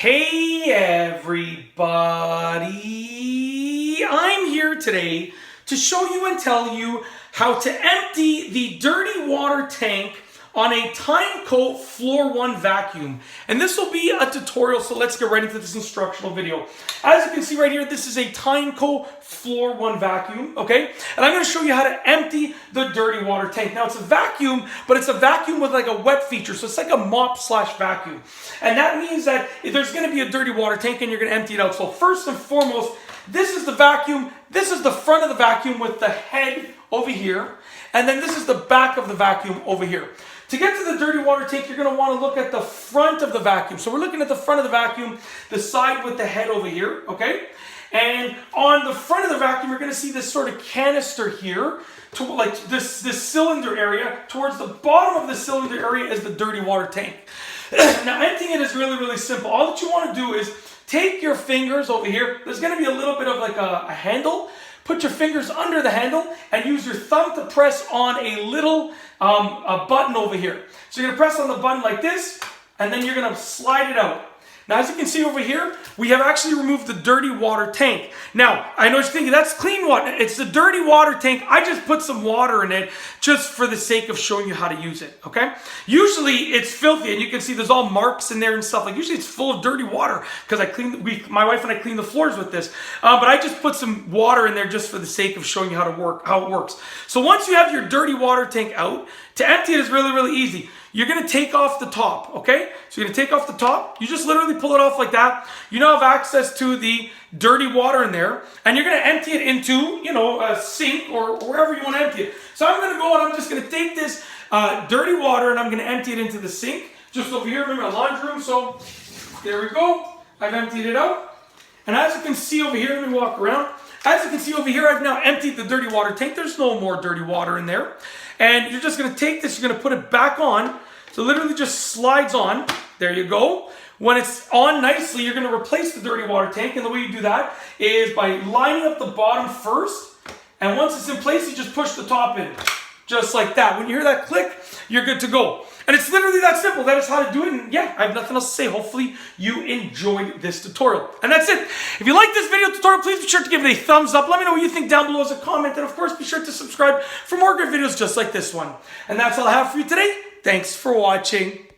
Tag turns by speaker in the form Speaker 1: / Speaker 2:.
Speaker 1: Hey everybody, I'm here today to show you and tell you how to empty the dirty water tank on a Tineco Floor One Vacuum. And this will be a tutorial, so let's get right into this instructional video. As you can see right here, this is a Tineco Floor One Vacuum, okay? And I'm gonna show you how to empty the dirty water tank. Now it's a vacuum, but it's a vacuum with like a wet feature, so it's like a mop slash vacuum. And that means that there's gonna be a dirty water tank and you're gonna empty it out. So first and foremost, this is the vacuum, this is the front of the vacuum with the head over here, and then this is the back of the vacuum over here. To get to the dirty water tank, you're going to want to look at the front of the vacuum. So we're looking at the front of the vacuum, the side with the head over here, okay? And on the front of the vacuum, you're going to see this sort of canister here, to like this cylinder area. Towards the bottom of the cylinder area is the dirty water tank. Now, emptying it is really, really simple. All that you want to do is take your fingers over here. There's going to be a little bit of like a handle. Put your fingers under the handle and use your thumb to press on a little a button over here. So you're going to press on the button like this, and then you're going to slide it out. Now, as you can see over here, we have actually removed the dirty water tank. Now, I know what you're thinking, that's clean water. It's the dirty water tank. I just put some water in it just for the sake of showing you how to use it, okay? Usually, it's filthy, and you can see there's all marks in there and stuff. Like, usually it's full of dirty water because my wife and I clean the floors with this. But I just put some water in there just for the sake of showing you how it works. So once you have your dirty water tank out, to empty it is really, really easy. You're going to take off the top, okay? So you're going to take off the top. You just literally pull it off like that. You now have access to the dirty water in there. And you're going to empty it into, a sink or wherever you want to empty it. So I'm going to go and I'm just going to take this dirty water and I'm going to empty it into the sink. Just over here in my laundry room. So there we go. I've emptied it out. And as you can see over here, let me walk around. As you can see over here, I've now emptied the dirty water tank. There's no more dirty water in there. And you're just going to take this, you're going to put it back on. So literally just slides on. There you go. When it's on nicely, you're going to replace the dirty water tank. And the way you do that is by lining up the bottom first. And once it's in place, you just push the top in. Just like that. When you hear that click, you're good to go. And it's literally that simple. That is how to do it. And yeah, I have nothing else to say. Hopefully you enjoyed this tutorial. And that's it. If you like this video tutorial, please be sure to give it a thumbs up. Let me know what you think down below as a comment. And of course, be sure to subscribe for more good videos just like this one. And that's all I have for you today. Thanks for watching.